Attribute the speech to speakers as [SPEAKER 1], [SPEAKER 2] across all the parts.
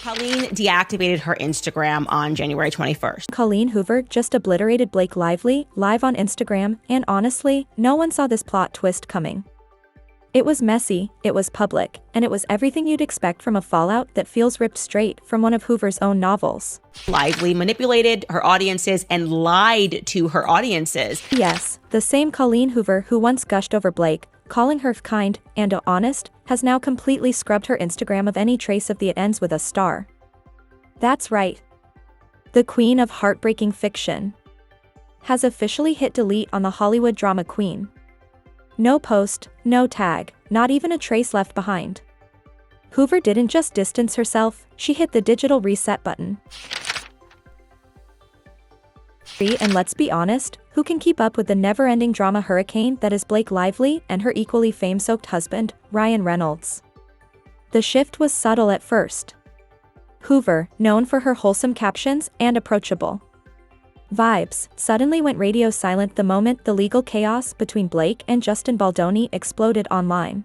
[SPEAKER 1] Colleen deactivated her Instagram on January 21st.
[SPEAKER 2] Colleen Hoover just obliterated Blake Lively live on Instagram, and honestly, no one saw this plot twist coming. It was messy, it was public, and it was everything you'd expect from a fallout that feels ripped straight from one of Hoover's own novels.
[SPEAKER 1] Lively manipulated her audiences and lied to her audiences.
[SPEAKER 2] Yes, the same Colleen Hoover who once gushed over Blake, calling her kind and honest, has now completely scrubbed her Instagram of any trace of the "It Ends With Us" star. That's right. The queen of heartbreaking fiction has officially hit delete on the Hollywood drama queen. No post, no tag, not even a trace left behind. Hoover didn't just distance herself, she hit the digital reset button. And let's be honest, who can keep up with the never-ending drama hurricane that is Blake Lively and her equally fame-soaked husband, Ryan Reynolds? The shift was subtle at first. Hoover, known for her wholesome captions and approachable vibes, suddenly went radio silent the moment the legal chaos between Blake and Justin Baldoni exploded online.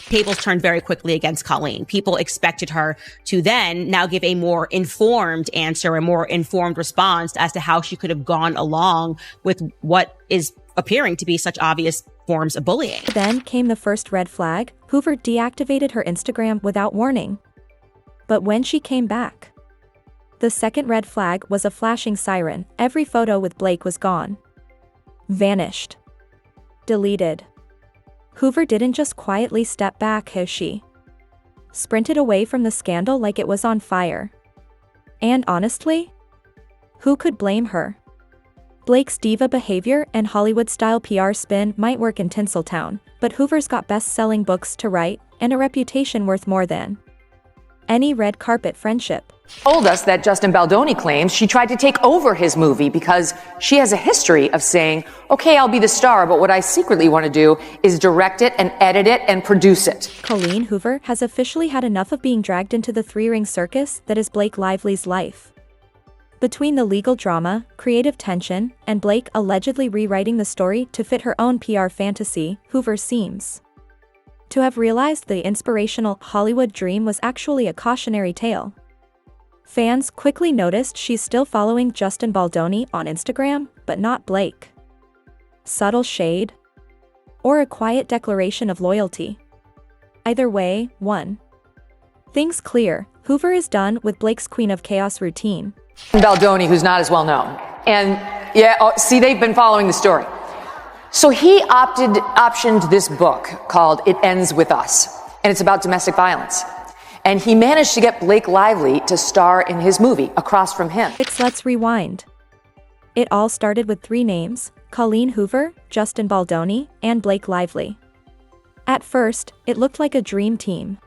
[SPEAKER 1] Tables turned very quickly against Colleen. People expected her to then now give a more informed answer, a more informed response as to how she could have gone along with what is appearing to be such obvious forms of bullying.
[SPEAKER 2] Then came the first red flag. Hoover deactivated her Instagram without warning. But when she came back, the second red flag was a flashing siren. Every photo with Blake was gone. Vanished. Deleted. Hoover didn't just quietly step back, she sprinted away from the scandal like it was on fire. And honestly, who could blame her? Blake's diva behavior and Hollywood-style PR spin might work in Tinseltown, but Hoover's got best-selling books to write and a reputation worth more than any red carpet friendship.
[SPEAKER 3] Told us that Justin Baldoni claims she tried to take over his movie because she has a history of saying, okay, I'll be the star, but what I secretly want to do is direct it and edit it and produce it.
[SPEAKER 2] Colleen Hoover has officially had enough of being dragged into the three-ring circus that is Blake Lively's life. Between the legal drama, creative tension, and Blake allegedly rewriting the story to fit her own PR fantasy, Hoover seems to have realized the inspirational Hollywood dream was actually a cautionary tale. Fans quickly noticed she's still following Justin Baldoni on Instagram, but not Blake. Subtle shade? Or a quiet declaration of loyalty? Either way, one thing's clear, Hoover is done with Blake's Queen of Chaos routine.
[SPEAKER 3] Baldoni, who's not as well known. And see, they've been following the story. So he optioned this book called It Ends With Us, and it's about domestic violence. And he managed to get Blake Lively to star in his movie across from him.
[SPEAKER 2] Let's rewind. It all started with three names: Colleen Hoover, Justin Baldoni, and Blake Lively. At first, it looked like a dream team.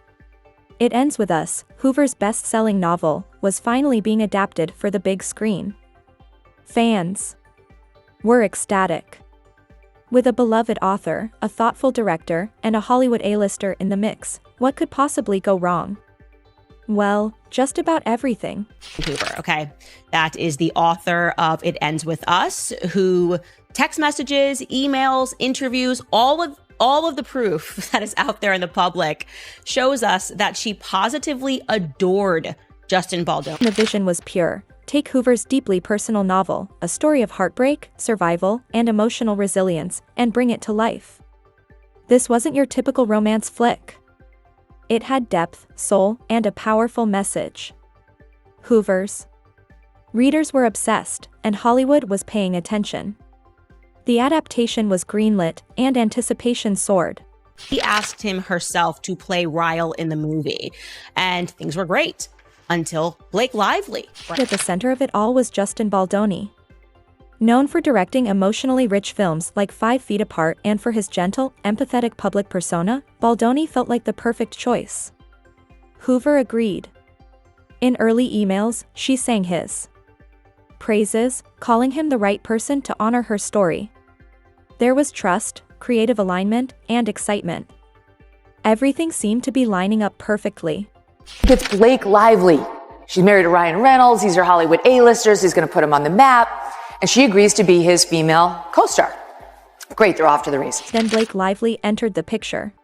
[SPEAKER 2] It Ends With Us, Hoover's best-selling novel, was finally being adapted for the big screen. Fans were ecstatic. With a beloved author, a thoughtful director, and a Hollywood A-lister in the mix, what could possibly go wrong? Well, just about everything.
[SPEAKER 1] Hoover, okay? That is the author of It Ends With Us, who text messages, emails, interviews, all of the proof that is out there in the public shows us that she positively adored Justin Baldoni.
[SPEAKER 2] The vision was pure. Take Hoover's deeply personal novel, a story of heartbreak, survival, and emotional resilience, and bring it to life. This wasn't your typical romance flick. It had depth, soul, and a powerful message. Hoover's readers were obsessed, and Hollywood was paying attention. The adaptation was greenlit, and anticipation soared.
[SPEAKER 1] She asked him herself to play Ryle in the movie, and things were great. Until Blake Lively.
[SPEAKER 2] At the center of it all was Justin Baldoni. Known for directing emotionally rich films like 5 Feet Apart and for his gentle, empathetic public persona, Baldoni felt like the perfect choice. Hoover agreed. In early emails, she sang his praises, calling him the right person to honor her story. There was trust, creative alignment, and excitement. Everything seemed to be lining up perfectly.
[SPEAKER 3] It's Blake Lively. She's married to Ryan Reynolds. These are Hollywood A-listers. He's going to put him on the map. And she agrees to be his female co-star. Great, they're off to the races.
[SPEAKER 2] Then Blake Lively entered the picture.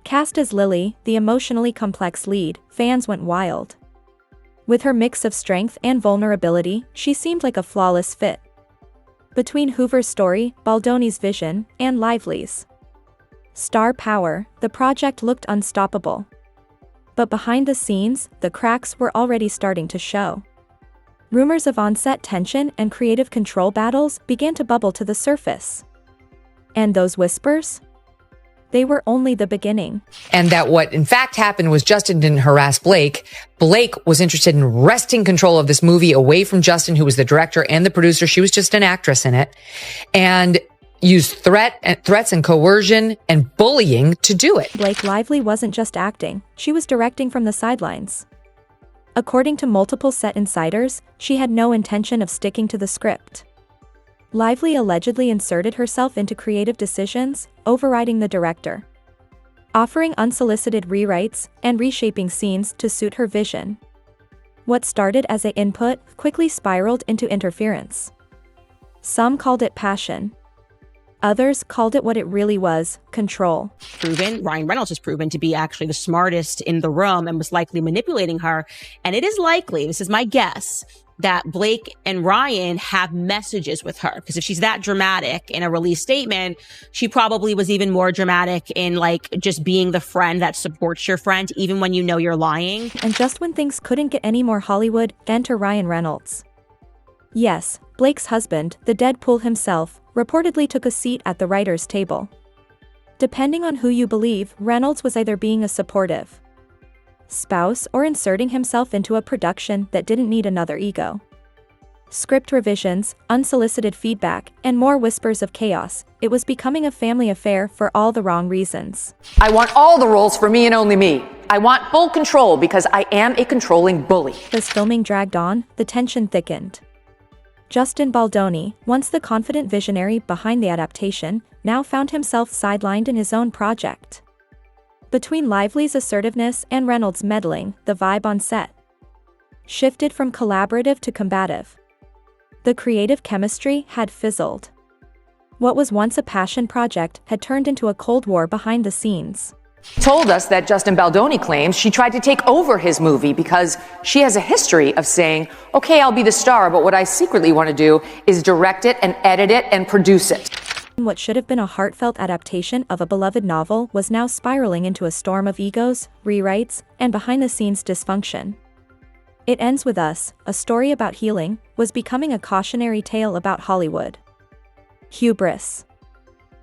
[SPEAKER 2] Cast as Lily, the emotionally complex lead, fans went wild. With her mix of strength and vulnerability, she seemed like a flawless fit. Between Hoover's story, Baldoni's vision, and Lively's star power, the project looked unstoppable. But behind the scenes, the cracks were already starting to show. Rumors of on-set tension and creative control battles began to bubble to the surface. And those whispers? They were only the beginning.
[SPEAKER 3] And that what in fact happened was Justin didn't harass Blake. Blake was interested in wresting control of this movie away from Justin, who was the director and the producer. She was just an actress in it. And used threats and coercion and bullying to do it.
[SPEAKER 2] Blake Lively wasn't just acting, she was directing from the sidelines. According to multiple set insiders, she had no intention of sticking to the script. Lively allegedly inserted herself into creative decisions, overriding the director, offering unsolicited rewrites and reshaping scenes to suit her vision. What started as an input quickly spiraled into interference. Some called it passion. Others called it what it really was, control.
[SPEAKER 1] Ryan Reynolds is proven to be actually the smartest in the room and was likely manipulating her. And it is likely, this is my guess, that Blake and Ryan have messages with her. Because if she's that dramatic in a release statement, she probably was even more dramatic in like just being the friend that supports your friend, even when you know you're lying.
[SPEAKER 2] And just when things couldn't get any more Hollywood, enter Ryan Reynolds. Yes, Blake's husband, the Deadpool himself, reportedly took a seat at the writer's table. Depending on who you believe, Reynolds was either being a supportive spouse or inserting himself into a production that didn't need another ego. Script revisions, unsolicited feedback, and more whispers of chaos. It was becoming a family affair for all the wrong reasons.
[SPEAKER 3] I want all the roles for me and only me. I want full control because I am a controlling bully.
[SPEAKER 2] As filming dragged on, the tension thickened. Justin Baldoni, once the confident visionary behind the adaptation, now found himself sidelined in his own project. Between Lively's assertiveness and Reynolds' meddling, the vibe on set shifted from collaborative to combative. The creative chemistry had fizzled. What was once a passion project had turned into a cold war behind the scenes.
[SPEAKER 3] Told us that Justin Baldoni claims she tried to take over his movie because she has a history of saying, okay, I'll be the star, but what I secretly want to do is direct it and edit it and produce it.
[SPEAKER 2] What should have been a heartfelt adaptation of a beloved novel was now spiraling into a storm of egos, rewrites, and behind-the-scenes dysfunction. It Ends With Us, a story about healing, was becoming a cautionary tale about Hollywood hubris.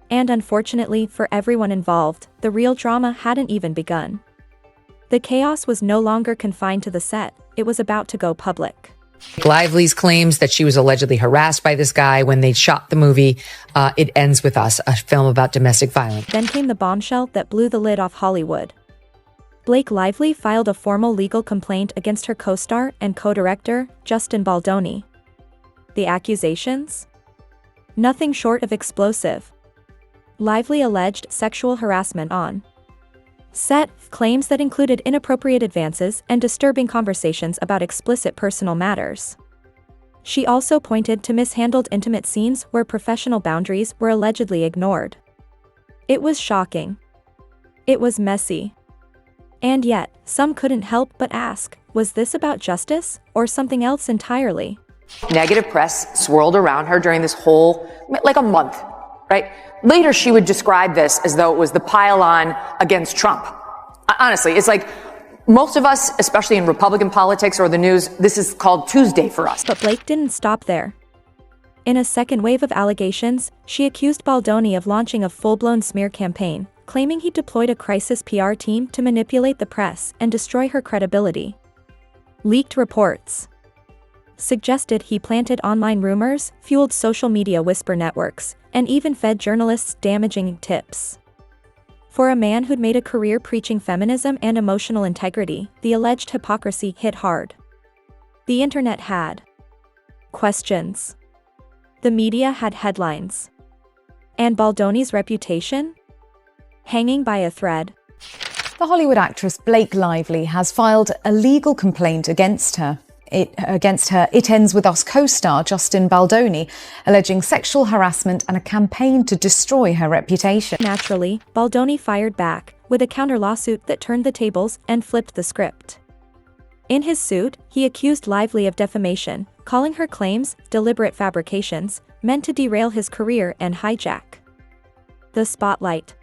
[SPEAKER 2] And unfortunately for everyone involved, the real drama hadn't even begun. The chaos was no longer confined to the set, it was about to go public.
[SPEAKER 3] Lively's claims that she was allegedly harassed by this guy when they shot the movie It Ends With Us, a film about domestic violence.
[SPEAKER 2] Then came the bombshell that blew the lid off Hollywood. Blake Lively filed a formal legal complaint against her co-star and co-director, Justin Baldoni. The accusations? Nothing short of explosive. Lively alleged sexual harassment on set, claims that included inappropriate advances and disturbing conversations about explicit personal matters. She also pointed to mishandled intimate scenes where professional boundaries were allegedly ignored. It was shocking. It was messy. And yet, some couldn't help but ask, was this about justice or something else entirely?
[SPEAKER 3] Negative press swirled around her during this whole, like a month, right? Later, she would describe this as though it was the pile-on against Trump. Honestly, it's like most of us, especially in Republican politics or the news, this is called Tuesday for us.
[SPEAKER 2] But Blake didn't stop there. In a second wave of allegations, she accused Baldoni of launching a full-blown smear campaign, claiming he deployed a crisis PR team to manipulate the press and destroy her credibility. Leaked reports suggested he planted online rumors, fueled social media whisper networks, and even fed journalists damaging tips. For a man who'd made a career preaching feminism and emotional integrity, the alleged hypocrisy hit hard. The internet had questions. The media had headlines. And Baldoni's reputation? Hanging by a thread.
[SPEAKER 4] The Hollywood actress Blake Lively has filed a legal complaint against her. It Ends With Us co-star Justin Baldoni, alleging sexual harassment and a campaign to destroy her reputation.
[SPEAKER 2] Naturally, Baldoni fired back, with a counter-lawsuit that turned the tables and flipped the script. In his suit, he accused Lively of defamation, calling her claims deliberate fabrications, meant to derail his career and hijack the spotlight.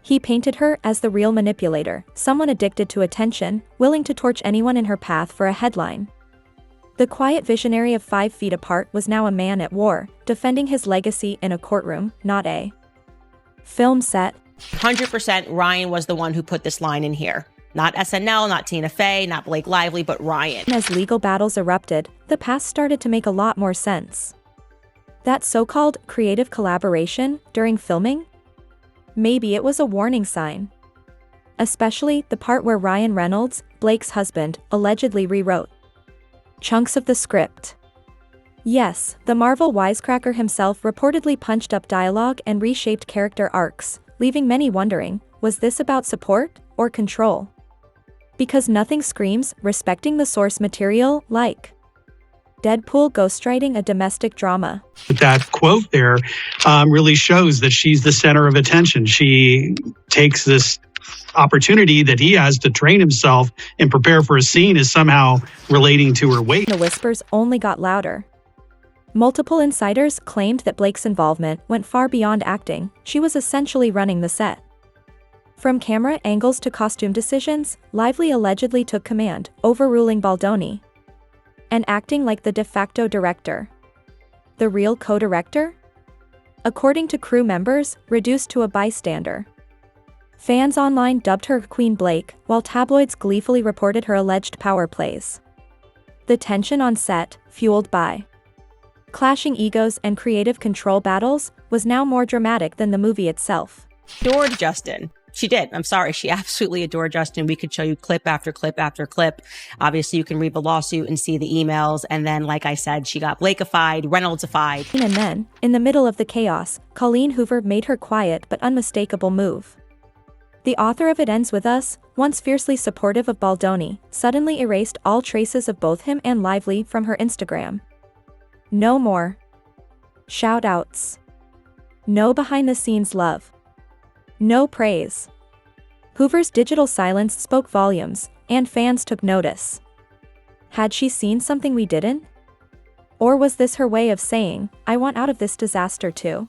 [SPEAKER 2] He painted her as the real manipulator, someone addicted to attention, willing to torch anyone in her path for a headline. The quiet visionary of 5 feet apart was now a man at war, defending his legacy in a courtroom, not a film set.
[SPEAKER 1] 100% Ryan was the one who put this line in here. Not SNL, not Tina Fey, not Blake Lively, but Ryan.
[SPEAKER 2] As legal battles erupted, the past started to make a lot more sense. That so-called creative collaboration during filming? Maybe it was a warning sign. Especially the part where Ryan Reynolds, Blake's husband, allegedly rewrote chunks of the script. Yes, the Marvel wisecracker himself reportedly punched up dialogue and reshaped character arcs, leaving many wondering, was this about support or control? Because nothing screams respecting the source material like Deadpool ghostwriting a domestic drama.
[SPEAKER 5] That quote there really shows that she's the center of attention. She takes this opportunity that he has to train himself and prepare for a scene as somehow relating to her weight.
[SPEAKER 2] The whispers only got louder. Multiple insiders claimed that Blake's involvement went far beyond acting. She was essentially running the set. From camera angles to costume decisions, Lively allegedly took command, overruling Baldoni and acting like the de facto director. The real co-director? According to crew members, reduced to a bystander. Fans online dubbed her Queen Blake, while tabloids gleefully reported her alleged power plays. The tension on set, fueled by clashing egos and creative control battles, was now more dramatic than the movie itself.
[SPEAKER 1] Adored Justin. She did. I'm sorry. She absolutely adored Justin. We could show you clip after clip after clip. Obviously, you can read the lawsuit and see the emails. And then, like I said, she got Blake'ified, Reynolds-ified.
[SPEAKER 2] And then, in the middle of the chaos, Colleen Hoover made her quiet but unmistakable move. The author of It Ends With Us, once fiercely supportive of Baldoni, suddenly erased all traces of both him and Lively from her Instagram. No more shout-outs. No behind-the-scenes love. No praise. Hoover's digital silence spoke volumes, and fans took notice. Had she seen something we didn't? Or was this her way of saying, I want out of this disaster too?